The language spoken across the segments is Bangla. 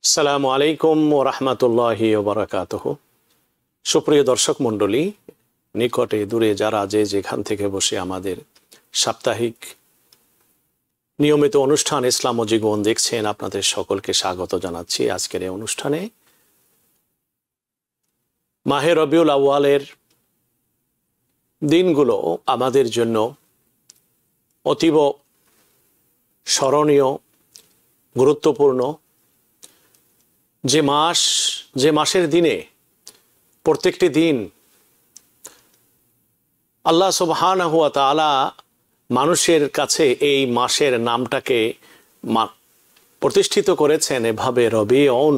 আসসালামু আলাইকুম ওয়া রাহমাতুল্লাহি ওয়া বারাকাতুহু। সুপ্রিয় দর্শক মণ্ডলী, নিকটে দূরে যারা যেখান থেকে বসে আমাদের সাপ্তাহিক নিয়মিত অনুষ্ঠান ইসলাম ও জীবন দেখছেন, আপনাদের সকলকে স্বাগত জানাচ্ছি আজকের এই অনুষ্ঠানে। মাহে রবিউল আউয়ালের দিনগুলো আমাদের জন্য অতীব স্মরণীয়, গুরুত্বপূর্ণ। যে মাসের দিনে প্রত্যেকটি দিন আল্লাহ সুবহানাহু ওয়া তাআলা মানুষের কাছে এই মাসের নামটাকে প্রতিষ্ঠিত করেছেন এভাবে, রবিউন,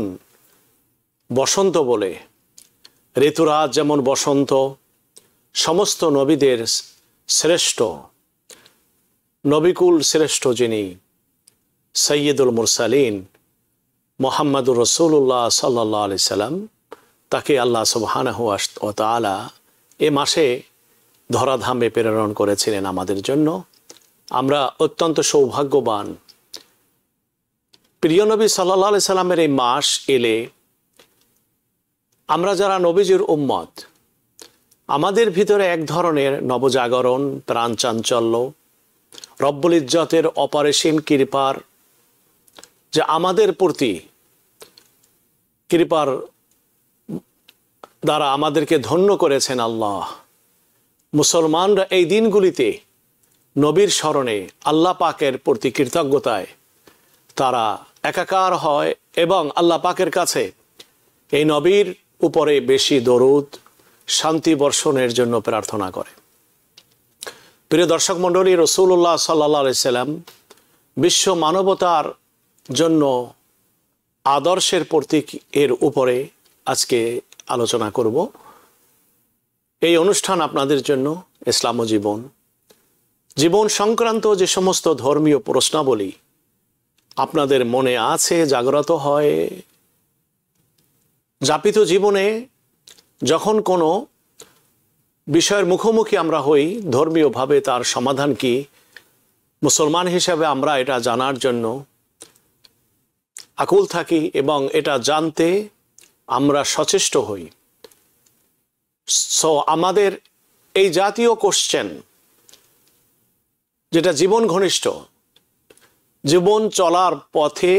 বসন্ত বলে। ঋতুরাজ যেমন বসন্ত, সমস্ত নবীদের শ্রেষ্ঠ, নবিকুল শ্রেষ্ঠ যিনি সৈয়দুল মুরসালিন মুহাম্মদুর রাসূলুল্লাহ সাল্লাল্লাহু আলাইহি সাল্লাম, তাকে আল্লাহ সুবহানাহু ওয়া তাআলা এ মাসে ধরাধামে প্রেরণ করেছিলেন আমাদের জন্য। আমরা অত্যন্ত সৌভাগ্যবান। প্রিয় নবী সাল্লাল্লাহু আলাইহি সাল্লামের এই মাস এলে আমরা যারা নবীজির উম্মত, আমাদের ভিতরে এক ধরনের নবজাগরণ, প্রাণ চাঞ্চল্য, রব্বুল ইজ্জতের অপারেশন কৃপার যে আমাদের প্রতি কৃপার দ্বারা আমাদেরকে ধন্য করেছেন আল্লাহ। মুসলমানরা এই দিনগুলিতে নবীর স্মরণে, আল্লাহ পাকের প্রতি কৃতজ্ঞতায় তারা একাকার হয় এবং আল্লাহ পাকের কাছে এই নবীর উপরে বেশি দরুদ, শান্তি বর্ষণের জন্য প্রার্থনা করে। প্রিয় দর্শক মণ্ডলী, রাসূলুল্লাহ সাল্লাল্লাহু আলাইহি সাল্লাম বিশ্ব মানবতার জন্য আদর্শের প্রতীক এর উপরে আজকে আলোচনা করব। এই অনুষ্ঠান আপনাদের জন্য ইসলাম ও জীবন সংক্রান্ত যে সমস্ত ধর্মীয় প্রশ্নাবলী আপনাদের মনে আছে, জাগ্রত হয়। যাপিত জীবনে যখন কোনো বিষয়ের মুখোমুখি আমরা হই, ধর্মীয়ভাবে তার সমাধান কি, মুসলমান হিসেবে আমরা এটা জানার জন্য আকুল থাকি এবং এটা জানতে আমরা সচেষ্ট হই। সো আমাদের এই জাতীয় কোশ্চেন, যেটা জীবন ঘনিষ্ঠ, জীবন চলার পথে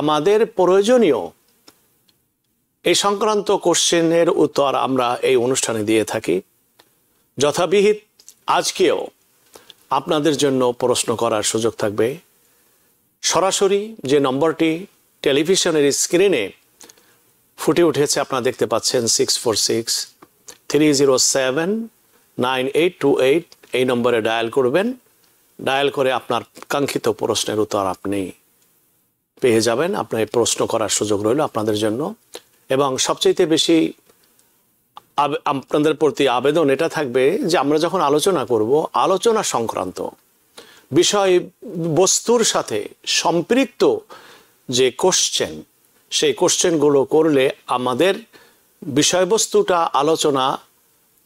আমাদের প্রয়োজনীয়, এই সংক্রান্ত কোশ্চেনের উত্তর আমরা এই অনুষ্ঠানে দিয়ে থাকি। যথাবিহিত আজকেও আপনাদের জন্য প্রশ্ন করার সুযোগ থাকবে। সরাসরি যে নম্বরটি টেলিভিশনের স্ক্রিনে ফুটে উঠেছে, আপনারা দেখতে পাচ্ছেন 646-307-9828, এই নম্বরে ডায়াল করবেন। ডায়াল করে আপনার কাঙ্ক্ষিত প্রশ্নের উত্তর আপনি পেয়ে যাবেন। আপনার প্রশ্ন করার সুযোগ রইল আপনাদের জন্য। এবং সবচেয়ে বেশি আপনাদের প্রতি আবেদন এটা থাকবে যে আমরা যখন আলোচনা করব, আলোচনা সংক্রান্ত বিষয় বস্তুর সাথে সম্পৃক্ত যে কোশ্চেন, সেই কোশ্চেনগুলো করলে আমাদের বিষয়বস্তুটা আলোচনা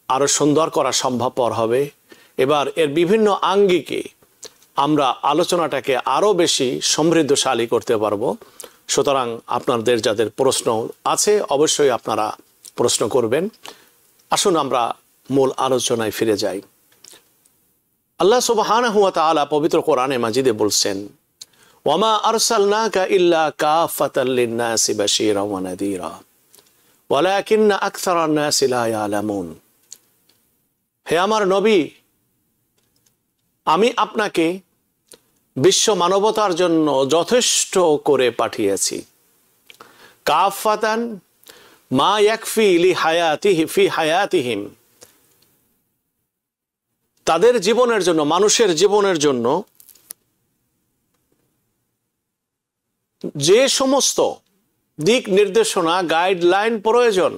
আরও সুন্দর করা সম্ভবপর হবে। এবার এর বিভিন্ন আঙ্গিকে আমরা আলোচনাটাকে আরও বেশি সমৃদ্ধশালী করতে পারবো। সুতরাং আপনাদের যাদের প্রশ্ন আছে অবশ্যই আপনারা প্রশ্ন করবেন। আসুন আমরা মূল আলোচনায় ফিরে যাই। আল্লাহ সুবহানাহু ওয়া তাআলা পবিত্র কোরআনে মাজিদে বলছেন, ওয়ামা আরসালনাকা ইল্লা কাফাতাল লিন-নাসি বাশীরান ওয়া নাযীরা ওয়ালাকিন্না আকসারান নাসি লা ইয়ালামুন। হে আমার নবী, আমি আপনাকে বিশ্ব মানবতার জন্য যথেষ্ট করে পাঠিয়েছি। কাফাতান মা ইয়াকফি লি হায়াতিহি ফি হায়াতিহিম, তাদের জীবনের জন্য, মানুষের জীবনের জন্য যে সমস্ত দিক নির্দেশনা, গাইডলাইন প্রয়োজন,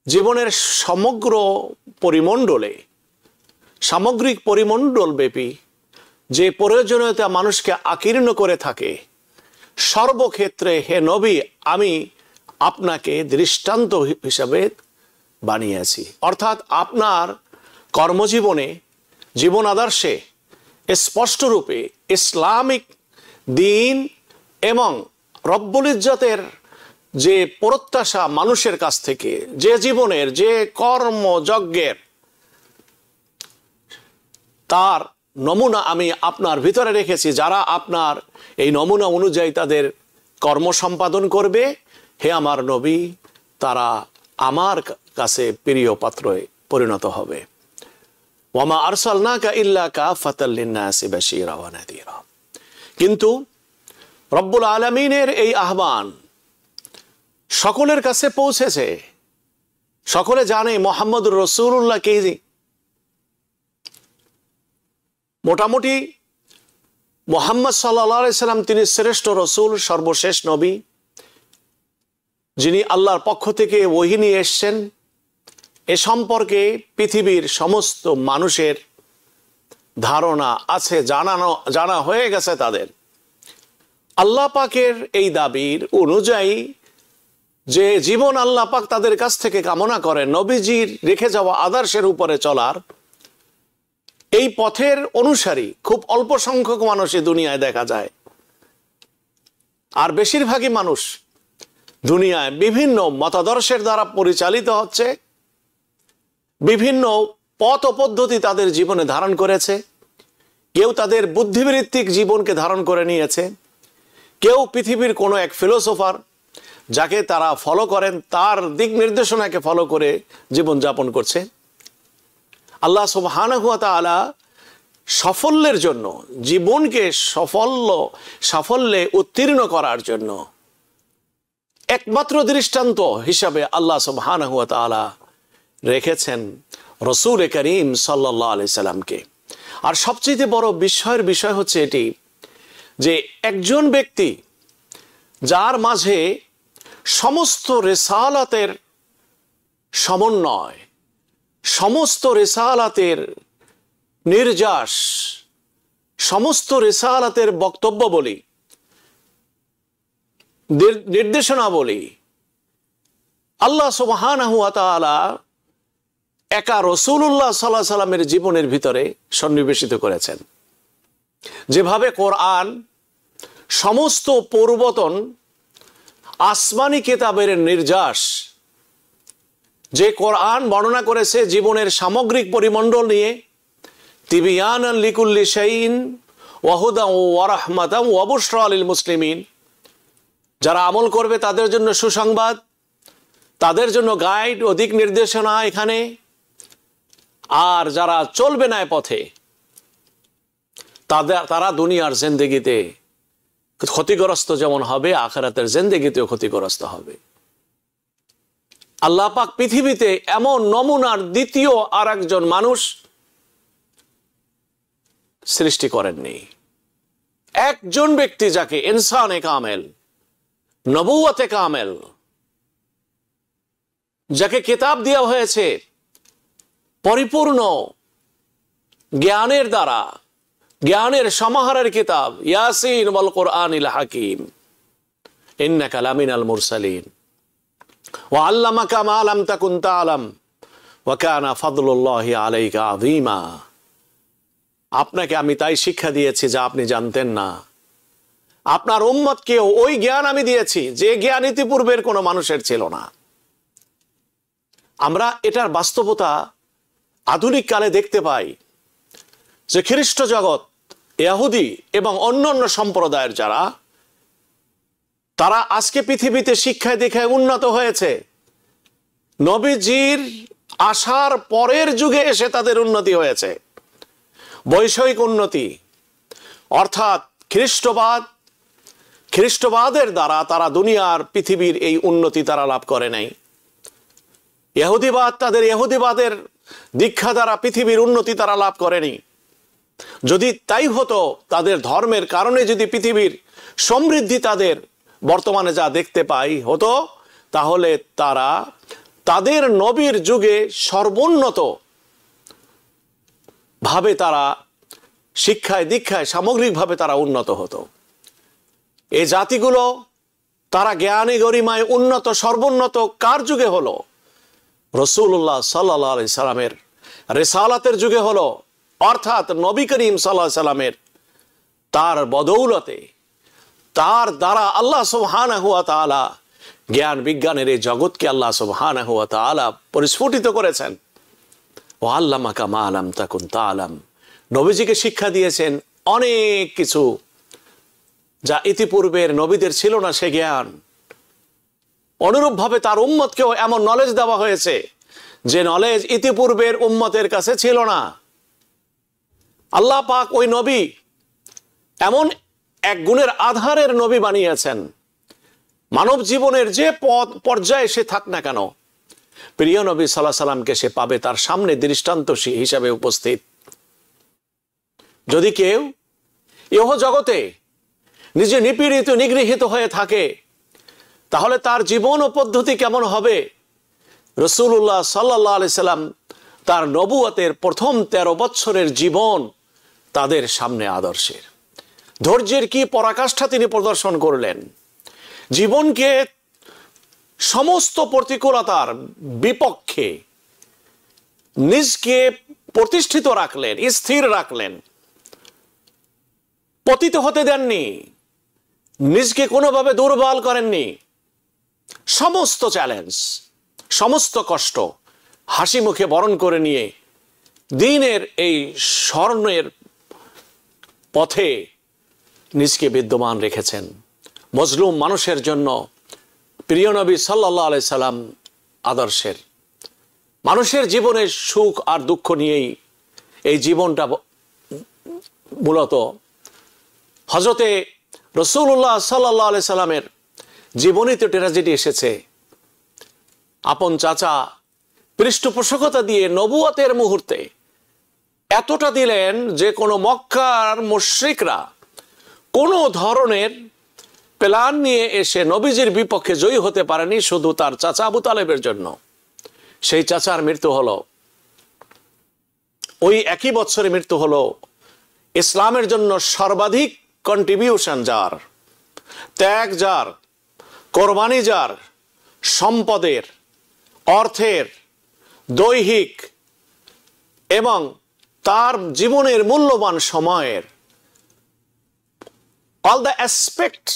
জীবনের সমগ্র পরিমণ্ডলে, সামগ্রিক পরিমণ্ডল ব্যাপী যে প্রয়োজনীয়তা মানুষকে আকীর্ণ করে থাকে, সর্বক্ষেত্রে হে নবী আমি আপনাকে দৃষ্টান্ত হিসাবে বানিয়েছি। অর্থাৎ আপনার কর্মজীবনে, জীবন আদর্শে স্পষ্টরূপে ইসলামিক দিন এবং রব্বুল ইজ্জতের যে প্রত্যাশা মানুষের কাছ থেকে, যে জীবনের, যে কর্মযজ্ঞের, তার নমুনা আমি আপনার ভিতরে রেখেছি। যারা আপনার এই নমুনা অনুযায়ী তাদের কর্ম সম্পাদন করবে, হে আমার নবী, তারা আমার কাছে প্রিয় পাত্রে পরিণত হবে। ওয়ামা আরসালনাকা ইল্লা কাফাতাল লিন্নাসি বাশীরা ওয়া নাযীরা। কিন্তু রব্বুল আলামিনের এই আহ্বান সকলের কাছে পৌঁছেছে। সকলে জানে মুহাম্মদুর রাসূলুল্লাহ কে। মোটামুটি মুহাম্মদ সাল্লাল্লাহু আলাইহি সাল্লাম তিনি শ্রেষ্ঠ রসুল, সর্বশেষ নবী, যিনি আল্লাহর পক্ষ থেকে ওহী নিয়ে এসেছেন। এ সম্পর্কে পৃথিবীর সমস্ত মানুষের ধারণা আছে, জানা হয়ে গেছে তাদের। আল্লাহ পাকের এই দাবির অনুযায়ী যে জীবন আল্লাহ পাক তাদের কাছ থেকে কামনা করেন, নবীজির রেখে যাওয়া আদর্শের উপরে চলার, এই পথের অনুসারী খুব অল্প সংখ্যক মানুষই দুনিয়ায় দেখা যায়। আর বেশিরভাগই মানুষ দুনিয়ায় বিভিন্ন মতাদর্শের দ্বারা পরিচালিত হচ্ছে, বিভিন্ন পথ ও পদ্ধতি তাদের জীবনে ধারণ করেছে। কেউ তাদের বুদ্ধিবৃত্তিক জীবনকে ধারণ করে নিয়েছে, কেউ পৃথিবীর কোনো এক ফিলোসোফার যাকে তারা ফলো করেন তার দিক নির্দেশনাকে ফলো করে জীবন যাপন করছে। আল্লাহ সুবহানাহু ওয়া তাআলা সাফল্যের জন্য, জীবনকে সাফল্যে উত্তীর্ণ করার জন্য একমাত্র দৃষ্টান্ত হিসাবে আল্লাহ সুবহানাহু ওয়া তাআলা রেখেছেন রসূল করিম সাল্লাল্লাহু আলাইহি সাল্লামকে। আর সবচেয়ে বড় বিস্ময়ের বিষয় হচ্ছে এটি যে একজন ব্যক্তি যার মাঝে সমস্ত রিসালাতের সমন্বয়, সমস্ত রিসালাতের নির্যাস, সমস্ত রিসালাতের বক্তব্য বলি, নির্দেশনা বলি আল্লাহ সুবহানাহু ওয়া তাআলা একা রাসূলুল্লাহ সাল্লাল্লাহু আলাইহি সাল্লামের জীবনের ভিতরে সন্নিবেশিত করেছেন। যেভাবে কোরআন সমস্ত পূর্বতন আসমানি কিতাবের নির্যাস, যে কোরআন বর্ণনা করেছে জীবনের সামগ্রিক পরিমণ্ডল নিয়ে, তিবিয়ানান লিকুল্লি শাইইন ওয়া হুদান ওয়া রাহমাতান ওয়া বুশরা লিল মুসলিমিন, যারা আমল করবে তাদের জন্য সুসংবাদ, তাদের জন্য গাইড ও দিক নির্দেশনা এখানে, আর যারা চলবে না পথে তারা দুনিয়ার জিন্দেগিতে ক্ষতিগ্রস্ত যেমন হবে, আখিরাতের জিন্দেগিতেও ক্ষতিগ্রস্ত হবে। আল্লাহ পাক পৃথিবীতে এমন নমুনার দ্বিতীয় আর একজন মানুষ সৃষ্টি করেননি। একজন ব্যক্তি যাকে ইনসানে কামেল, নবুয়তে কামেল, যাকে কিতাব দেওয়া হয়েছে পরিপূর্ণ জ্ঞানের দ্বারা, জ্ঞানের সমাহারের কিতাব, ইয়াসিন ওয়াল কুরআনিল হাকিম, ইন্নাকা লামিনাল মুরসালিন ওয়া আল্লামাকা মা লাম তাকুন তা'লাম ওয়া কানা ফাদলুল্লাহি আলাইকা আযীমা। আপনাকে আমি তাই শিক্ষা দিয়েছি যা আপনি জানতেন না, আপনার উম্মতকেও ওই জ্ঞান আমি দিয়েছি যে জ্ঞান ইতিপূর্বের কোনো মানুষের ছিল না। আমরা এটার বাস্তবতা আধুনিক কালে দেখতে পাই যে খ্রিস্ট জগৎ, ইহুদি এবং অন্যান্য সম্প্রদায়ের যারা, তারা আজকে পৃথিবীতে শিক্ষায় দীক্ষায় উন্নত হয়েছে। নবীজির আসার পরের যুগে এসে তাদের উন্নতি হয়েছে, বৈষয়িক উন্নতি, অর্থাৎ খ্রিস্টবাদের দ্বারা তারা দুনিয়ার পৃথিবীর এই উন্নতি তারা লাভ করে নাই। ইহুদিবাদ, তাদের ইহুদিবাদের দীক্ষা দ্বারা পৃথিবীর উন্নতি তারা লাভ করেনি। যদি তাই হতো, তাদের ধর্মের কারণে যদি পৃথিবীর সমৃদ্ধি তাদের বর্তমানে যা দেখতে পাই হতো, তাহলে তারা তাদের নবীর যুগে সর্বোন্নত ভাবে তারা শিক্ষায় দীক্ষায় সামগ্রিকভাবে তারা উন্নত হতো। এই জাতিগুলো তারা জ্ঞানে গরিমায় উন্নত, সর্বোন্নত কার যুগে হলো? রাসূলুল্লাহ সাল্লাল্লাহু আলাইহি সাল্লামের রিসালাতের যুগে হলো, অর্থাৎ নবী করিম সাল্লাল্লাহু আলাইহি সাল্লামের তার বদৌলতে, তার দ্বারা আল্লাহ সুবহানাহু ওয়া তাআলা জ্ঞান বিজ্ঞানের এই জগৎকে আল্লাহ সুবহানাহু ওয়া তাআলা পরিস্ফুটিত করেছেন। ওয়া আল্লামাকা মা লাম তাকুন তা'লাম, নবীজিকে শিক্ষা দিয়েছেন অনেক কিছু যা ইতিপূর্বের নবীদের ছিল না সে জ্ঞান। অনুরূপভাবে তার উম্মতকেও এমন নলেজ দেওয়া হয়েছে যে নলেজ ইতিপূর্বের উম্মতের কাছে ছিল না। আল্লাহ পাক ওই নবী এমন এক গুণের আধারের নবী বানিয়েছেন, মানব জীবনের যে পর্যায়ে সে থাক না কেন প্রিয় নবী সাল্লাল্লাহু আলাইহি সাল্লামকে সে পাবে তার সামনে দৃষ্টান্ত হিসাবে উপস্থিত। যদি কেউ ইহ জগতে নিজে নিপীড়িত নিগৃহীত হয়ে থাকে তাহলে তার জীবন ও পদ্ধতি কেমন হবে? রাসূলুল্লাহ সাল্লাল্লাহু আলাইহি সাল্লাম তার নবুয়তের প্রথম 13 বছরের জীবন তাদের সামনে আদর্শের। ধৈর্যের কি পরাকাষ্ঠা তিনি প্রদর্শন করলেন, জীবনকে সমস্ত প্রতিকূলতার বিপক্ষে নিজকে প্রতিষ্ঠিত রাখলেন, স্থির রাখলেন, পতিত হতে দেননি, নিজকে কোনোভাবে দুর্বল করেননি। সমস্ত চ্যালেঞ্জ, সমস্ত কষ্ট হাসি মুখে বরণ করে নিয়ে দ্বীনের এই স্বর্ণের পথে নিজকে বিদ্যমান রেখেছেন। মজলুম মানুষের জন্য প্রিয় নবী সাল্লাল্লাহু আলাইহি সাল্লাম আদর্শের। মানুষের জীবনে সুখ আর দুঃখ নিয়েই এই জীবনটা মূলত। হযরতে রাসূলুল্লাহ সাল্লাল্লাহু আলাইহি সাল্লামের জীবনীতে ট্র্যাজেডি এসেছে। আপন চাচা পৃষ্ঠপোষকতা দিয়ে নবুয়তের মুহূর্তে এতটা দিলেন যে কোনো মক্কার মুশরিকরা কোনো ধরনের প্ল্যান নিয়ে এসে নবীজির বিপক্ষে জয়ী হতে পারেনি, শুধু তার চাচা আবু তালেবের জন্য। সেই চাচার মৃত্যু হলো, ওই একই বছরে মৃত্যু হলো ইসলামের জন্য সর্বাধিক কন্ট্রিবিউশন যার, ত্যাগ যার, কোরবানি যার, সম্পদের, অর্থের, দৈহিক এবং তার জীবনের মূল্যবান সময়ের অল দ্য অ্যাসপেক্ট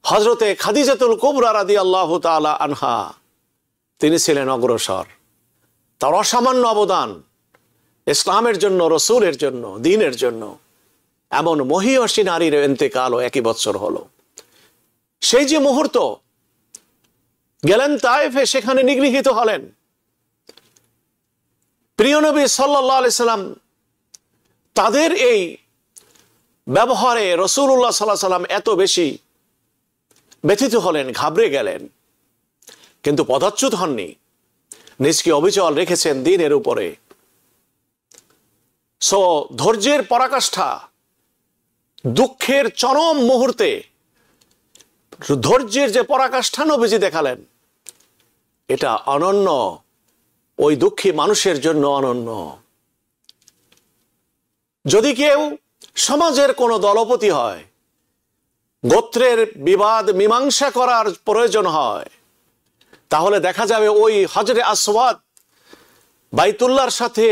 হযরতে খাদিজাতুল কুবরা রাদিয়াল্লাহু তাআলা আনহা তিনি ছিলেন অগ্রসর। তার অসামান্য অবদান ইসলামের জন্য, রসূলের জন্য, দ্বীনের জন্য। এমন মহিয়সী নারীর ইন্তেকালও একই বছর হলো। সেই যে মুহূর্ত গেলেন তায়েফে, সেখানে নিগৃহীত হলেন। প্রিয় নবী সাল্লাল্লাহু আলাইহি সাল্লাম তাদের এই ব্যবহারে রাসূলুল্লাহ সাল্লাল্লাহু আলাইহি সাল্লাম এত বেশি ব্যথিত হলেন, ঘাবড়ে গেলেন, কিন্তু পদচ্যুত হননি, নিজকে অবিচল রেখেছেন দ্বীনের উপরে। ধৈর্যের পরাকাষ্ঠা, দুঃখের চরম মুহূর্তে ধৈর্যের যে পরাকাষ্ঠা নবীজি দেখালেন, এটা অনন্য, ওই দুঃখী মানুষের জন্য অনন্য। যদি কেউ সমাজের কোনো দলপতি হয়, গোত্রের বিবাদ মীমাংসা করার প্রয়োজন হয়, তাহলে দেখা যাবে ওই হজরে আসওয়াদ বাইতুল্লাহর সাথে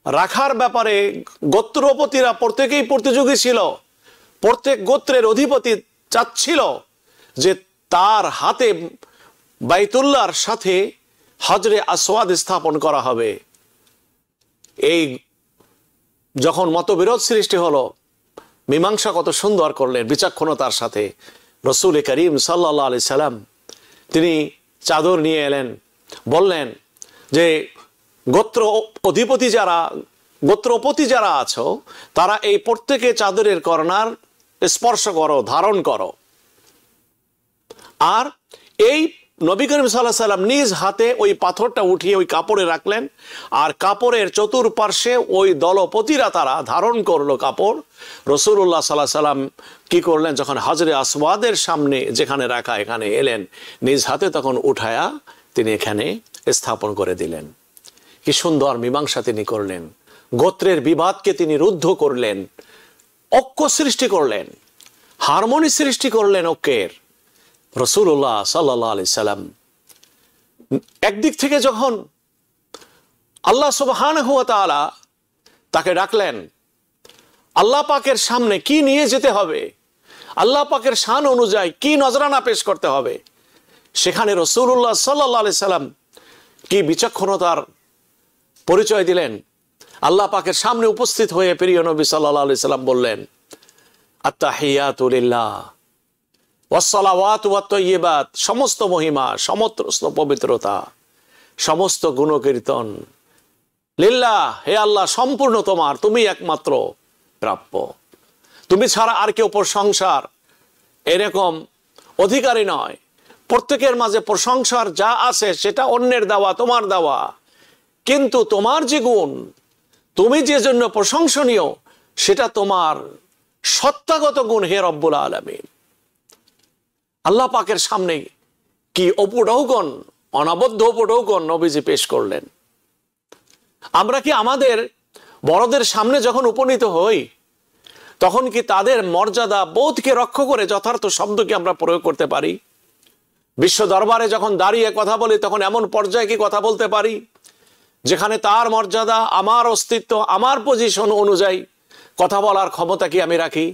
রাখার ব্যাপারে গোত্রপতিরা প্রত্যেকেই প্রতিযোগী ছিল। প্রত্যেক গোত্রের অধিপতি চাচ্ছিল যে তার হাতে বাইতুল্লাহর সাথে হজরে আসওয়াদ স্থাপন করা হবে। এই যখন মতবিরোধ সৃষ্টি হলো, মীমাংসা কত সুন্দর করলেন বিচক্ষণতার সাথে রাসূল করিম সাল্লাল্লাহু আলাইহি সাল্লাম। তিনি চাদর নিয়ে এলেন, বললেন যে গোত্র অধিপতি যারা, গোত্রপতি যারা আছো, তারা এই প্রত্যেকে চাদরের কর্নার স্পর্শ করো, ধারণ করো। আর এই নবী করিম সাল্লাল্লাহু আলাইহি সাল্লাম নিজ হাতে ওই পাথরটা উঠিয়ে ওই কাপড়ে রাখলেন, আর কাপড়ের চতুর্পার্শ্বে ওই দলপতিরা তারা ধারণ করলো কাপড়। রাসূলুল্লাহ সাল্লাল্লাহু আলাইহি সাল্লাম কি করলেন, যখন হজরে আসওয়াদের সামনে যেখানে রাখা এখানে এলেন, নিজ হাতে তখন উঠায়া তিনি এখানে স্থাপন করে দিলেন। কি সুন্দর মীমাংসা তিনি করলেন, গোত্রের বিবাদকে তিনি রুদ্ধ করলেন, ঐক্য সৃষ্টি করলেন, হারমোনি সৃষ্টি করলেন ঐক্যের। রাসূলুল্লাহ সাল্লাল্লাহু আলাইহি সাল্লাম একদিক থেকে যখন আল্লাহ সুবহানাহু ওয়া তাআলা তাকে ডাকলেন, আল্লাহ পাকের সামনে কি নিয়ে যেতে হবে, আল্লাহ পাকের শান অনুযায়ী কি নজরানা পেশ করতে হবে, সেখানে রাসূলুল্লাহ সাল্লাল্লাহু আলাইহি সাল্লাম কি বিচক্ষণতার পরিচয় দিলেন। আল্লাহ পাকের সামনে উপস্থিত হয়ে প্রিয় নবী সাল্লাল্লাহু আলাইহি সাল্লাম বললেন, আত্তাহিয়াতু লিল্লাহ ওয়াসসালাওয়াতু ওয়াত-তাইয়্যিবাত, সমস্ত মহিমা, সমস্ত পবিত্রতা, সমস্ত গুণকীর্তন লিল্লাহ, হে আল্লাহ সম্পূর্ণ তোমার, তুমি একমাত্র প্রাপ্য, তুমি ছাড়া আর কেউ প্রশংসার এরকম অধিকারী নয়। প্রত্যেকের মাঝে প্রশংসার যা আছে সেটা অন্যের দেওয়া, তোমার দেওয়া, কিন্তু তোমার যে গুণ, তুমি যে জন্য প্রশংসনীয়, সেটা তোমার সত্তাগত গুণ হে রব্বুল আলামিন। আল্লাহ পাকের সামনে কি অপঢৌকন, অনবদ্য অপঢৌকন নবীজি পেশ করলেন। আমরা কি আমাদের বড়দের সামনে যখন উপনীত হই, তখন কি তাদের মর্যাদা বোধকে রক্ষা করে যথার্থ শব্দ কি আমরা প্রয়োগ করতে পারি? বিশ্ব দরবারে যখন দাঁড়িয়ে কথা বলি, তখন এমন পর্যায়ে কি কথা বলতে পারি যেখানে তার মর্যাদা, আমার অস্তিত্ব, আমার পজিশন অনুযায়ী কথা বলার ক্ষমতা কি আমি রাখি?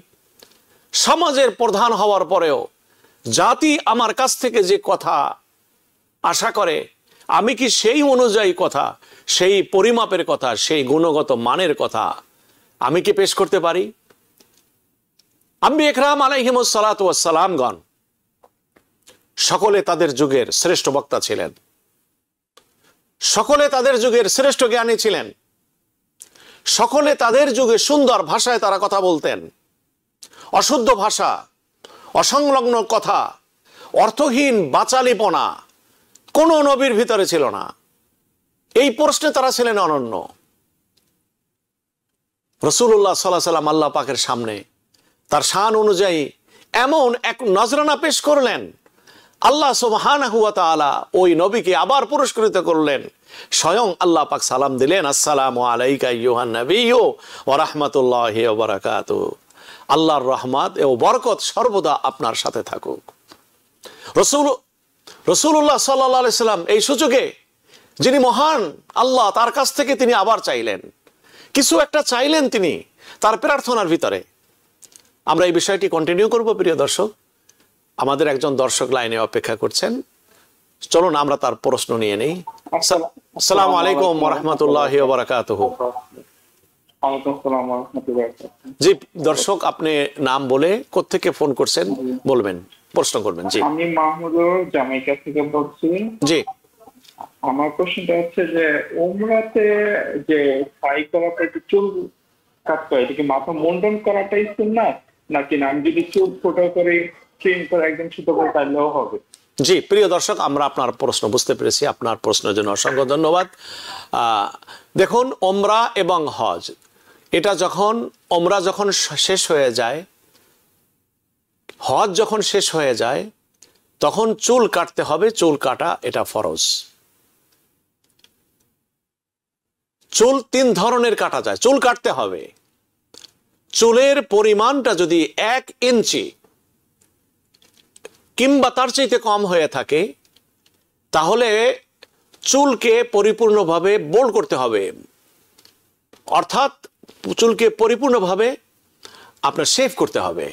সমাজের প্রধান হওয়ার পরেও জাতি আমার কাছ থেকে যে কথা আশা করে, আমি কি সেই অনুযায়ী কথা, সেই পরিমাপের কথা, সেই গুণগত মানের কথা আমি কি পেশ করতে পারি? আম্বিয়া ইকরাম আলাইহিমুস সালাতু ওয়াস সালামগণ সকলে তাদের যুগের শ্রেষ্ঠ বক্তা ছিলেন, সকলে তাদের যুগের শ্রেষ্ঠ জ্ঞানী ছিলেন, সকলে তাদের যুগে সুন্দর ভাষায় তারা কথা বলতেন। অশুদ্ধ ভাষা, অসংলগ্ন কথা, অর্থহীন বাচালিপনা কোন নবীর ভিতরে ছিল না। এই প্রশ্নে তারা ছিলেন অনন্য। রাসূলুল্লাহ সাল্লাল্লাহু আলাইহি ওয়াসাল্লাম আল্লাহ পাকের সামনে তার শান অনুযায়ী এমন এক নজরানা পেশ করলেন, আল্লাহ সুবহানাহু ওয়া তাআলা ওই নবীকে আবার পুরস্কৃত করলেন। স্বয়ং আল্লাহ পাক সালাম দিলেন, আসসালামু আলাইকা আইয়ুহান নাবিয়্যু ওয়া রাহমাতুল্লাহি ওয়া বারাকাতুহু, আল্লাহর রহমত ও বরকত সর্বদা আপনার সাথে থাকুক। রাসূলুল্লাহ সাল্লাল্লাহু আলাইহি সাল্লাম এই সুযোগে, যিনি মহান আল্লাহ, তার কাছ থেকে তিনি আবার চাইলেন, কিছু একটা চাইলেন তিনি তার প্রার্থনার ভিতরে। আমরা এই বিষয়টি কন্টিনিউ করব প্রিয় দর্শক। আমাদের একজন দর্শক লাইনে অপেক্ষা করছেন, চলুন আমরা তার প্রশ্ন নিয়ে নেই। আসসালামু আলাইকুম ওয়া রাহমাতুল্লাহি ওয়া বারাকাতুহু। জি দর্শক, আপনি নাম বলে কোত্থেকে ফোন করছেন বলবেন, প্রশ্ন করবেন। জি, আমি মাহমুদুর জামাইকা থেকে বলছি। জি, আমার প্রশ্নটা হচ্ছে যে উমরাতে যে ছাই করাটা, চুল কাটতে হয়, এটা কি মাথা মুন্ডন করাটাই সুন্নাত নাকি না আমি যদি চুল ছোট করে ট্রিম করে একদম ছোট করে কাটলেও হবে? জি প্রিয় দর্শক, আমরা আপনার প্রশ্ন বুঝতে পেরেছি। আপনার প্রশ্নের জন্য অসংখ্য ধন্যবাদ। দেখুন, ওমরা এবং হজ, এটা যখন ওমরা যখন শেষ হয়ে যায়, হজ যখন শেষ হয়ে যায়, তখন চুল কাটতে হবে। চুল কাটা এটা ফরজ। চুল তিন ধরনের কাটা যায়, চুল কাটতে হবে। চুলের পরিমাণটা যদি 1 ইঞ্চি কিংবা তার চাইতে কম হয়ে থাকে, তাহলে চুলকে পরিপূর্ণভাবে বোল্ড করতে হবে, অর্থাৎ চুলকে পরিপূর্ণভাবে আপনার শেভ করতে হবে।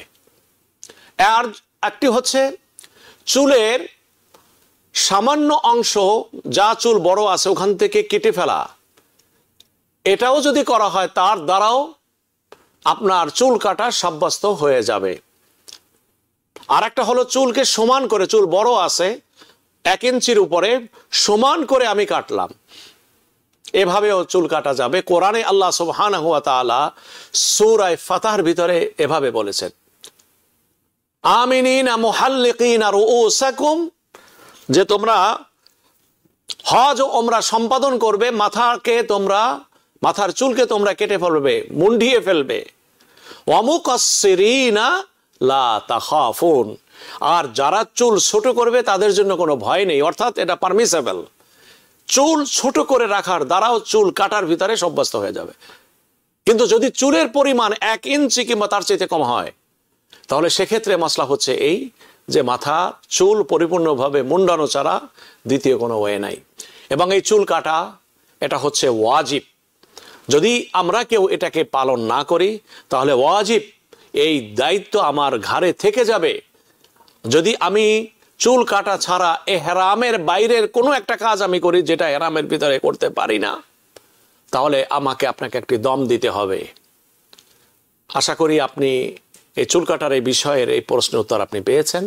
আর একটি হচ্ছে চুলের সামান্য অংশ, যা চুল বড় আছে ওখান থেকে কেটে ফেলা, এটাও যদি করা হয় তার দ্বারাও আপনার চুল কাটা সাব্যস্ত হয়ে যাবে। আর একটা হলো চুলকে সমান করে, চুল বড় আছে 1 ইঞ্চির উপরে, সমান করে আমি কাটলাম, এভাবেও চুল কাটা যাবে। কোরআনে আল্লাহ সুবহানাহু ওয়া তাআলা সূরা ফাতহার ভিতরে এভাবে বলেছেন, আমিনিনা মুহাল্লিকিনা রুউসাকুম, যে তোমরা হজ ও ওমরা সম্পাদন করবে, মাথার চুলকে তোমরা কেটে ফেলবে, মুন্ডিয়ে ফেলবে। ওয়া মুকাসসিরিনা লা তাখাফুন, আর যারা চুল ছোট করবে তাদের জন্য কোনো ভয় নেই, অর্থাৎ এটা পারমিসেবল। চুল ছোট করে রাখার দ্বারাও চুল কাটার ভিতরে সাব্যস্ত হয়ে যাবে। কিন্তু যদি চুলের পরিমাণ 1 ইঞ্চি কিংবা তার চাইতে কম হয়, তাহলে সেক্ষেত্রে মাসলা হচ্ছে এই যে মাথা চুল পরিপূর্ণভাবে মুন্ডানো ছাড়া দ্বিতীয় কোনো ওয়ে নাই। এবং এই চুল কাটা এটা হচ্ছে ওয়াজিব। যদি আমরা কেউ এটাকে পালন না করি, তাহলে ওয়াজিব এই দায়িত্ব আমার ঘাড়ে থেকে যাবে। যদি আমি চুল কাটা ছাড়া এহরামের বাইরের কোনো একটা কাজ আমি করি যেটা এহরামের ভিতরে করতে পারি না, তাহলে আমাকে আপনাকে একটি দম দিতে হবে। আশা করি আপনি এই চুল কাটার এই বিষয়ের এই প্রশ্নের উত্তর আপনি পেয়েছেন।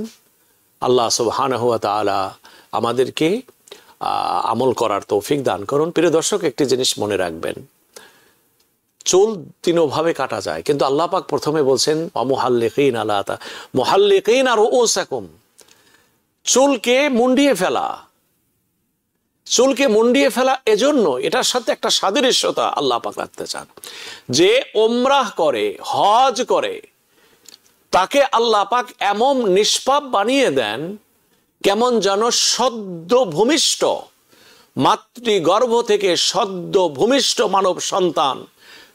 আল্লাহ সুবহানাহু ওয়া তাআলা আমাদেরকে আমল করার তৌফিক দান করুন। প্রিয় দর্শক, একটি জিনিস মনে রাখবেন, চুল তিনভাবে কাটা যায়, কিন্তু আল্লাহ পাক প্রথমে বলছেন মুহাল্লিকিনা মুহাল্লিকিনা রুউসাকুম, চুলকে মুন্ডিয়ে ফেলা। চুলকে মুন্ডিয়ে ফেলা এজন্য, এটার সাথে একটা সাদৃশ্যতা আল্লাহ পাক রাখতে চান। যে ওমরাহ করে, হজ করে, তাকে আল্লাহ পাক এমন নিষ্পাপ বানিয়ে দেন কেমন যেন সদ্য ভূমিষ্ঠ, মাতৃগর্ভ থেকে সদ্য ভূমিষ্ঠ মানব সন্তান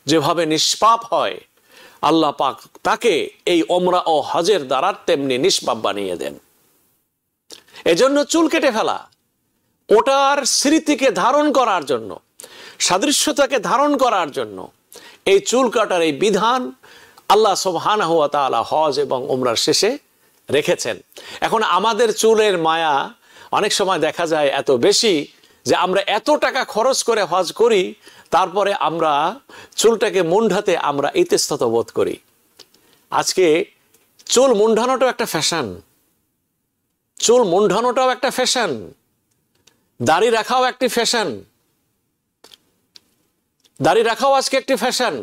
যেভাবে নিষ্পাপ হয়, আল্লাহ পাক তাকে এই ওমরা ও হজের দ্বারা তেমনি নিষ্পাপ বানিয়ে দেন। এজন্য চুল কেটে ফেলা, ওটার স্মৃতিকে ধারণ করার জন্য, সাদৃশ্যতাকে ধারণ করার জন্য এই চুল কাটার এই বিধান আল্লাহ সুবহানাহু ওয়া তাআলা হজ এবং উমরার শেষে রেখেছেন। এখন আমাদের চুলের মায়া অনেক সময় দেখা যায় এত বেশি যে আমরা এত টাকা খরচ করে হজ করি, তারপরে আমরা চুলটাকে মুন্ডাতে আমরা ইতস্তত বোধ করি। আজকে চুল মুন্ডানোটাও একটা ফ্যাশন, চুল মুন্ডানোটাও একটা ফ্যাশন, দাড়ি রাখাও একটি ফ্যাশন, দাড়ি রাখাও আজকে একটি ফ্যাশন।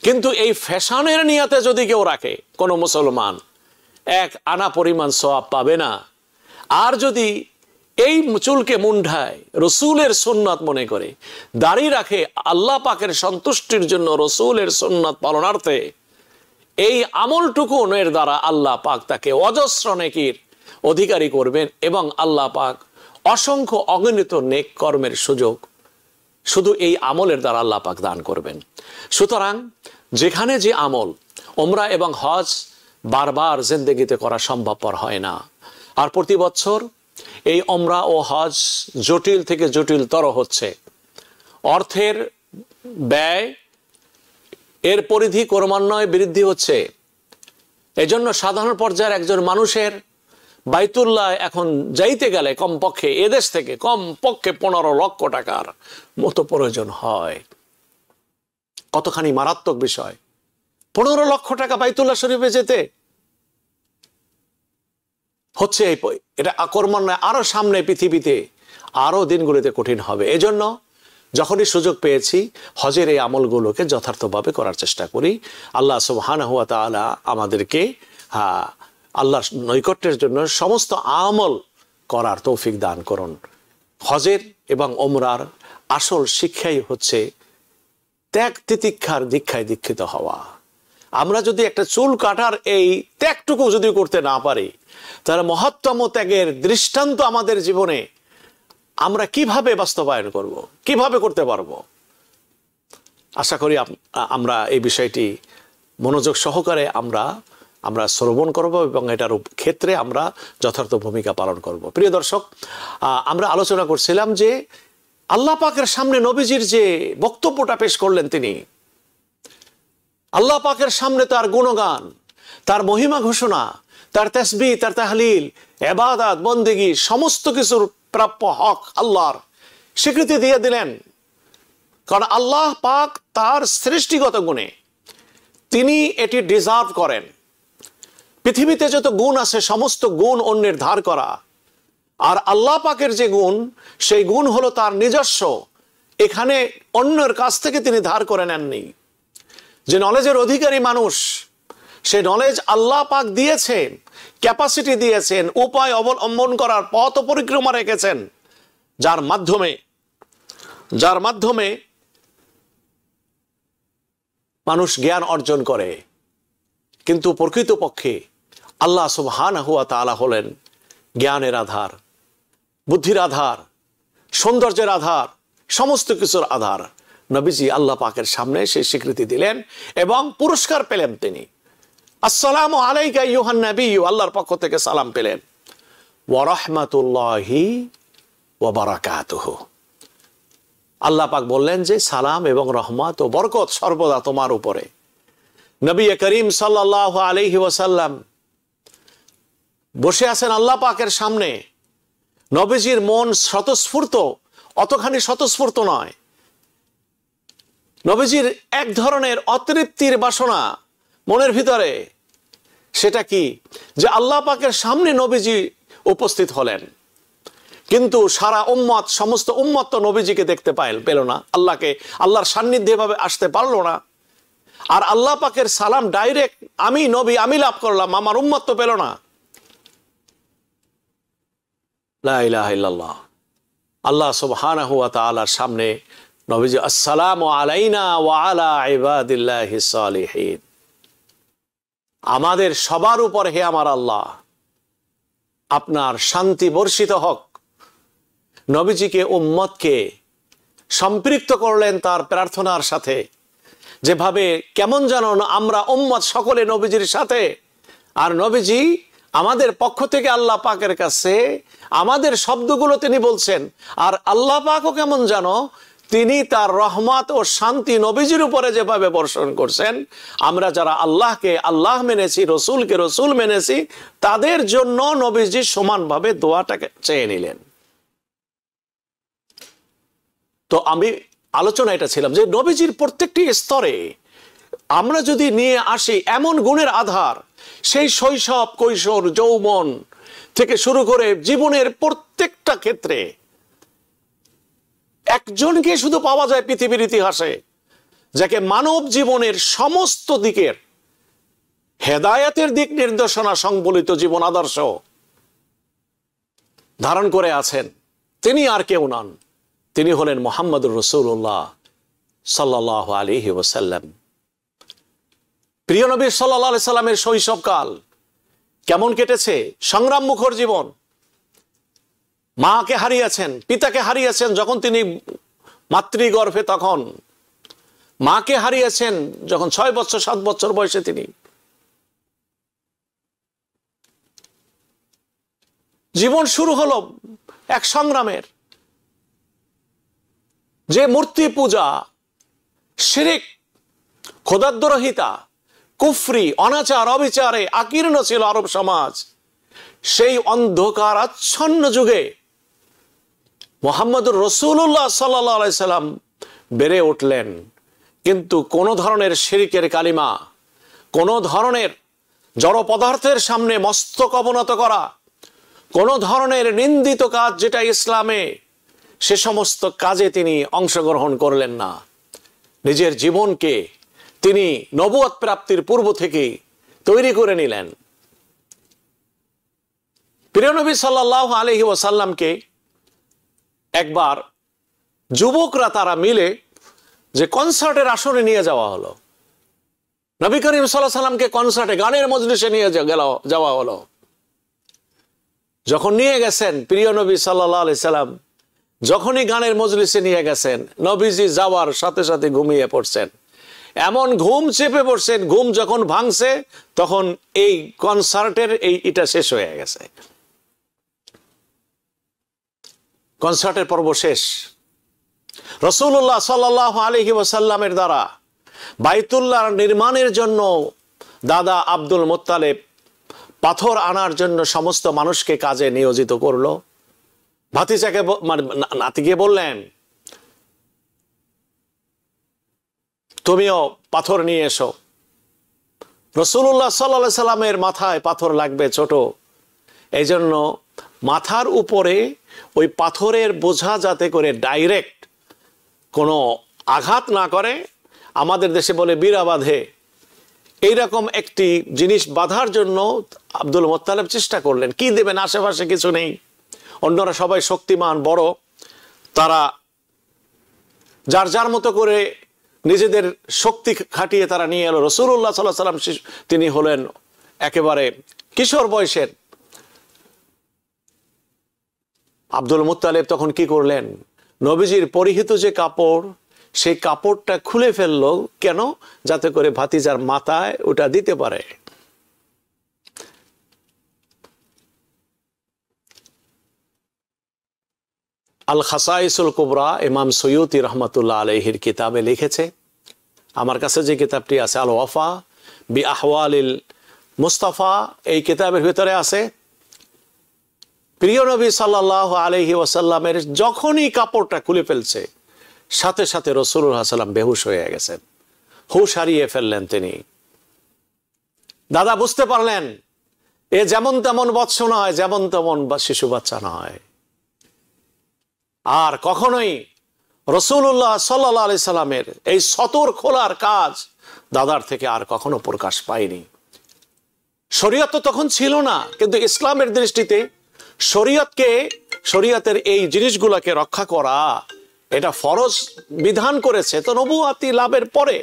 কিন্তু এই ফ্যাশনের নিয়তে যদি কেউ রাখে, কোনো মুসলমান এক আনা পরিমাণ সওয়াব পাবে না। আর যদি এই চুলকে মুন্ডায় রসুলের সুন্নাত মনে করে দাড়ি রাখে আল্লাহ পাকের সন্তুষ্টির জন্য রসুলের সুন্নাত পালনার্থে, এই আমলটুকুনের দ্বারা আল্লাহ পাক তাকে অজস্র নেকির অধিকারী করবেন এবং আল্লাহ পাক অসংখ্য অগণিত নেক কর্মের সুযোগ শুধু এই আমলের দ্বারা আল্লাহ পাক দান করবেন। সুতরাং যেখানে যে আমল ওমরা এবং হজ বারবার জিন্দেগিতে করা সম্ভবপর হয় না, আর প্রতি বছর এই ওমরা ও হজ জটিল থেকে জটিলতর হচ্ছে, অর্থের ব্যয় এর পরিধি ক্রমান্বয়ে বৃদ্ধি হচ্ছে। এজন্য সাধারণ পর্যায়ের একজন মানুষের বাইতুল্লাহ এখন যাইতে গেলে কমপক্ষে এদেশ থেকে কমপক্ষে 15 লক্ষ টাকার মতো প্রয়োজন হয়। কতখানি মারাত্মক বিষয়! 15 লক্ষ টাকা বাইতুল্লাহ শরীফে যেতে হচ্ছে। এটা ক্রমান্বয়ে আরো সামনে পৃথিবীতে আরো দিনগুলিতে কঠিন হবে। এজন্য যখনই সুযোগ পেয়েছি হজের এই আমলগুলোকে যথার্থভাবে করার চেষ্টা করি। আল্লাহ সুবহানাহু ওয়া তাআলা আমাদেরকে আল্লাহর নৈকট্যের জন্য সমস্ত আমল করার তৌফিক দান করুন। হজের এবং ওমরার আসল শিক্ষাই হচ্ছে ত্যাগ তিতিক্ষার দীক্ষায় দীক্ষিত হওয়া। আমরা যদি একটা চুল কাটার এই ত্যাগটুকু যদি করতে না পারি, তাহলে মহত্তম ত্যাগের দৃষ্টান্ত আমাদের জীবনে আমরা কিভাবে বাস্তবায়ন করব, কিভাবে করতে পারবো? আশা করি আমরা এই বিষয়টি মনোযোগ সহকারে আমরা শ্রবণ করব এবং এটার ক্ষেত্রে আমরা যথার্থ ভূমিকা পালন করব। প্রিয় দর্শক, আমরা আলোচনা করছিলাম যে আল্লাহ পাকের সামনে নবীজির যে বক্তব্যটা পেশ করলেন, তিনি আল্লাহ পাকের সামনে তার গুণগান, তার মহিমা ঘোষণা, তার তাসবিহ, তার তাহলিল, ইবাদত, বন্দেগী সমস্ত কিছুর প্রাপ্য হক আল্লাহর স্বীকৃতি দিয়ে দিলেন। কারণ আল্লাহ পাক তার সৃষ্টিগত গুণে তিনি এটি ডিজার্ভ করেন। পৃথিবীতে যত গুণ আছে সমস্ত গুণ অন্যের ধার করা, আর আল্লাহ পাকের যে গুণ, সেই গুণ হলো তার নিজস্ব। এখানে অন্যের কাছ থেকে তিনি ধার করে নেননি। যে নলেজের অধিকারী মানুষ, সে নলেজ আল্লাহ পাক দিয়েছেন, ক্যাপাসিটি দিয়েছেন, উপায় অবলম্বন করার পথ পরিক্রমা রেখেছেন, যার মাধ্যমে মানুষ জ্ঞান অর্জন করে। কিন্তু প্রকৃতপক্ষে আল্লাহ সুবহানাহু ওয়া তাআলা হলেন জ্ঞানের আধার, বুদ্ধির আধার, সৌন্দর্যের আধার, সমস্ত কিছুর আধার। নবীজি আল্লাহ পাকের সামনে সেই স্বীকৃতি দিলেন এবং পুরস্কার পেলেন তিনি। আসসালামু আলাইকা আইয়ুহান নবী, আল্লাহর পক্ষ থেকে সালাম পেলেন। ওয়া রাহমাতুল্লাহি ওয়া বারাকাতুহু, আল্লাহ পাক বললেন যে সালাম এবং রহমত ও বরকত সর্বদা তোমার উপরে। নবী করিম সাল্লাল্লাহু আলাইহি ওয়াসাল্লাম বসে আছেন আল্লাহ পাকের সামনে। নবীজির মন স্বতঃস্ফূর্ত, অতখানি স্বতঃস্ফূর্ত নয়। নবীজির এক ধরনের অতৃপ্তির বাসনা মনের ভিতরে। সেটা কি? যে আল্লাহ পাকের সামনে নবীজি উপস্থিত হলেন, কিন্তু সারা উম্মত, সমস্ত উম্মত তো নবীজিকে দেখতে পেল না, আল্লাহর সান্নিধ্যে ভাবে আসতে পারলো না। আর আল্লাহ পাকের সালাম ডাইরেক্ট আমি নবী আমি লাভ করলাম, আমার উম্মত তো পেল না। লা ইলাহা ইল্লাল্লাহ। আল্লাহ সুবহানাহু ওয়া তাআলার সামনে নবীজি আসসালামু আলাইনা ওয়া আলা ইবাদিল্লাহিস সালিহিন, আমাদের সবার উপর হে আমার আল্লাহ আপনার শান্তি বর্ষিত হোক। নবীজিকে উম্মতকে সম্পৃক্ত করলেন তার প্রার্থনার সাথে, যেভাবে কেমন যেন আমরা উম্মত সকলে নবীজির সাথে, আর নবীজি আমাদের পক্ষ থেকে আল্লাহ পাকের কাছে আমাদের শব্দগুলো তিনি বলছেন, আর আল্লাহ পাকও কেমন যেন তিনি তার রহমত ও শান্তি নবীজির উপরে যেভাবে বর্ষণ করছেন, আমরা যারা আল্লাহকে আল্লাহ মেনেছি, রসুলকে রসুল মেনেছি, তাদের জন্য নবীজি সমানভাবে দোয়াটাকে চেয়ে নিলেন। তো আমি আলোচনা এটা ছিলাম যে নবীজির প্রত্যেকটি স্তরে আমরা যদি নিয়ে আসি এমন গুণের আধার, সেই শৈশব, কৈশোর, যৌবন থেকে শুরু করে জীবনের প্রত্যেকটা ক্ষেত্রে একজনকে শুধু পাওয়া যায় পৃথিবীর ইতিহাসে, যাকে মানব জীবনের সমস্ত দিকের হেদায়েতের দিক নির্দেশনা সংবলিত জীবন আদর্শ ধারণ করে আছেন। তিনি আর কেউ নন, তিনি হলেন মুহাম্মদুর রাসূলুল্লাহ সাল্লাল্লাহু আলাইহি ওয়াসাল্লাম। প্রিয় নবী সাল্লাল্লাহু আলাইহি সাল্লামের শৈশবকাল কেমন কেটেছে? সংগ্রাম মুখর জীবন। মাকে হারিয়েছেন, পিতাকে হারিয়েছেন যখন তিনি মাতৃগর্ভে, তখন মাকে হারিয়েছেন যখন 6 বছর 7 বছর বয়সে। তিনি জীবন শুরু হলো এক সংগ্রামের, যে মূর্তি পূজা, শিরিক, খোদাদ্রোহিতা, কুফরি, অনাচার, অবিচারে আকীর্ণ ছিল আরব সমাজ। সেই অন্ধকার আচ্ছন্ন যুগে মুহাম্মদুর রাসূলুল্লাহ সাল্লাল্লাহু আলাইহি সাল্লাম বেড়ে উঠলেন, কিন্তু কোন ধরনের শিরিকের কালিমা, কোন ধরনের জড় পদার্থের সামনে মস্তক অবনত করা, কোন ধরনের নিন্দিত কাজ যেটা ইসলামে, সে সমস্ত কাজে তিনি অংশগ্রহণ করলেন না। নিজের জীবনকে তিনি নবুয়ত প্রাপ্তির পূর্ব থেকেই তৈরি করে নিলেন। প্রিয় নবী সাল্লাল্লাহু আলাইহি ওয়াসাল্লামকে একবার যুবকরা তারা মিলে যে কনসার্টের আসরে নিয়ে যাওয়া হলো। নবী করিম সাল্লাল্লাহু আলাইহি ওয়াসাল্লামকে কনসার্টে, গানের মজলিসে নিয়ে যাওয়া হলো। যখন নিয়ে গেছেন প্রিয় নবী সাল্লাল্লাহু আলাইহি সাল্লাম, যখনই গানের মজলিসে নিয়ে গেছেন, নবীজি যাওয়ার সাথে সাথে ঘুমিয়ে পড়ছেন। এমন ঘুম চেপে পড়ছেন, ঘুম যখন ভাঙছে তখন এই কনসার্টের এটা শেষ হয়ে গেছে, কনসার্টের পর্ব শেষ। রাসূলুল্লাহ সাল্লাল্লাহু আলাইহি ওয়াসাল্লামের দ্বারা বাইতুল্লাহ নির্মাণের জন্য দাদা আব্দুল মুত্তালিব পাথর আনার জন্য সমস্ত মানুষকে কাজে নিয়োজিত করলো। ভাতিজাকে নাতিকে বললেন, তুমিও পাথর নিয়ে এসো। রাসূলুল্লাহ সাল্লাল্লাহু আলাইহি সাল্লামের মাথায় পাথর লাগবে ছোট, এই জন্য মাথার উপরে ওই পাথরের বোঝা যাতে করে ডাইরেক্ট কোনো আঘাত না করে, আমাদের দেশে বলে বিড়া বাঁধে, এইরকম একটি জিনিস বাঁধার জন্য আব্দুল মুত্তালিব চেষ্টা করলেন। কি দেবেন? আশেপাশে কিছু নেই, অন্যরা সবাই শক্তিমান বড়, তারা যার যার মতো করে নিজেদের শক্তি খাটিয়ে তারা নিয়ে এলো। রাসূলুল্লাহ সাল্লাল্লাহু আলাইহি সাল্লাম তিনি হলেন একেবারে কিশোর বয়সের। আব্দুল মুত্তালিব তখন কি করলেন? নবীজির পরিহিত যে কাপড়, সেই কাপড়টা খুলে ফেললো। কেন? যাতে করে ভাতিজার মাথায় ওটা দিতে পারে। আল খাসাইসুল কুবরা ইমাম সৈয়ুতি রহমাতুল্লাহ আলাইহির কিতাবে লিখেছে, আমার কাছে যে কিতাবটি আছে আল ওয়াফা বি আহওয়ালিল মুস্তাফা এই কিতাবের ভিতরে আছে প্রিয় নবী সাল্লাল্লাহু আলাইহি ওয়াসাল্লামের যখনই কাপড়টা খুলে ফেলছে সাথে সাথে রাসূলুল্লাহ সাল্লাম বেহুশ হয়ে গেছেন, হুঁশ হারিয়ে ফেললেন তিনি। দাদা বুঝতে পারলেন এ যেমন তেমন বৎস নয়, যেমন তেমন শিশু বাচ্চা নয়। আর কখনোই রাসূলুল্লাহ সাল্লাল্লাহু আলাইহি সাল্লামের এই সতর খোলার কাজ দাদার থেকে আর কখনো প্রকাশ পায়নি। শরীয়ত তো তখন ছিল না, কিন্তু ইসলামের দৃষ্টিতে শরীয়তের এই জিনিসগুলোকে রক্ষা করা এটা ফরজ বিধান করেছে তো নবুয়াতি লাভের পরে,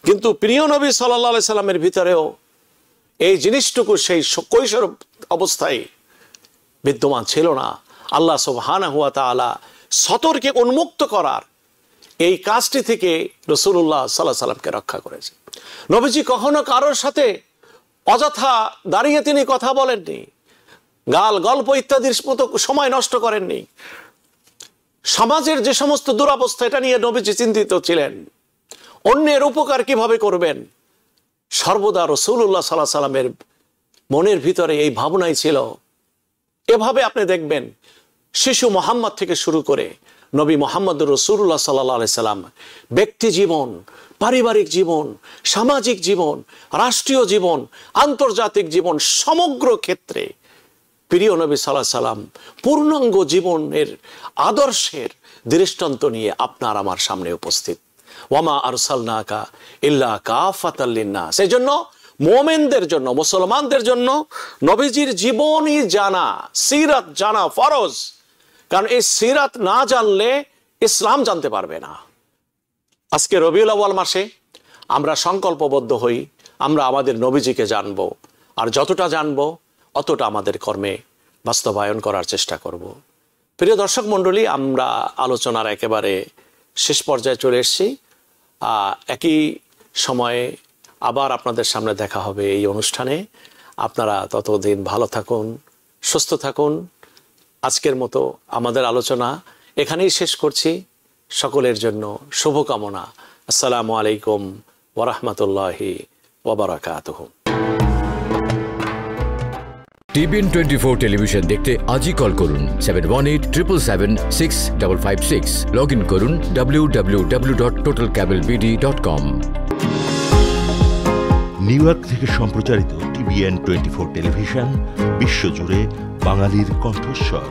কিন্তু প্রিয় নবী সাল্লাল্লাহু আলাইহি সাল্লামের ভিতরেও এই জিনিসটুকু সেই কৈশোর অবস্থায় বিদ্যমান ছিল না। আল্লাহ সুবহানাহু ওয়া তাআলা সতরকে উন্মুক্ত করার এই কাজটি থেকে রাসূলুল্লাহ সাল্লাল্লাহু আলাইহি সাল্লামকে রক্ষা করেছে। নবীজি কখনো কারোর সাথে অযথা দাঁড়িয়ে তিনি কথা বলেননি, গাল গল্প ইত্যাদির মতো সময় নষ্ট করেননি। সমাজের যে সমস্ত দুরবস্থা এটা নিয়ে নবীজি চিন্তিত ছিলেন, অন্যের উপকার কিভাবে করবেন সর্বদা রাসূলুল্লাহ সাল্লাল্লাহু আলাইহি সাল্লামের মনের ভিতরে এই ভাবনাই ছিল। এভাবে আপনি দেখবেন শিশু মুহাম্মদ থেকে শুরু করে নবী মুহাম্মদুর রাসূলুল্লাহ সাল্লাল্লাহু আলাইহি সাল্লাম ব্যক্তি জীবন, পারিবারিক জীবন, সামাজিক জীবন, রাষ্ট্রীয় জীবন, আন্তর্জাতিক জীবন, সমগ্র ক্ষেত্রে প্রিয় নবী সাল্লাল্লাহু আলাইহি সাল্লাম পূর্ণাঙ্গ জীবনের আদর্শের দৃষ্টান্ত নিয়ে আপনার আমার সামনে উপস্থিত। ওয়ামা আরসালনাকা ইল্লা কাফাতাল লিন্নাস। সেজন্য মুমিনদের জন্য, মুসলমানদের জন্য নবীজির জীবনী জানা, সিরাত জানা ফরজ। কারণ এই সিরাত না জানলে ইসলাম জানতে পারবে না। আজকে রবিউল আউয়াল মাসে আমরা সংকল্পবদ্ধ হই, আমরা আমাদের নবীজিকে জানব, আর যতটা জানব অতটা আমাদের কর্মে বাস্তবায়ন করার চেষ্টা করব। প্রিয় দর্শক মণ্ডলী, আমরা আলোচনার একেবারে শেষ পর্যায়ে চলে এসেছি। একই সময়ে আবার আপনাদের সামনে দেখা হবে এই অনুষ্ঠানে। আপনারা ততদিন ভালো থাকুন, সুস্থ থাকুন। আজকের মতো আমাদের আলোচনা এখানেই শেষ করছি। সকলের জন্য শুভকামনা। আসসালামু আলাইকুম ওয়া রাহমাতুল্লাহি ওয়া বারাকাতুহু। TBN 24 টেলিভিশন দেখতে আজই কল করুন 7187776556। লগ ইন করুন www.totalcablebd.com। নিউ ইয়র্ক থেকে সম্প্রচারিত TBN 24 টেলিভিশন বিশ্বজুড়ে বাঙালির কণ্ঠস্বর।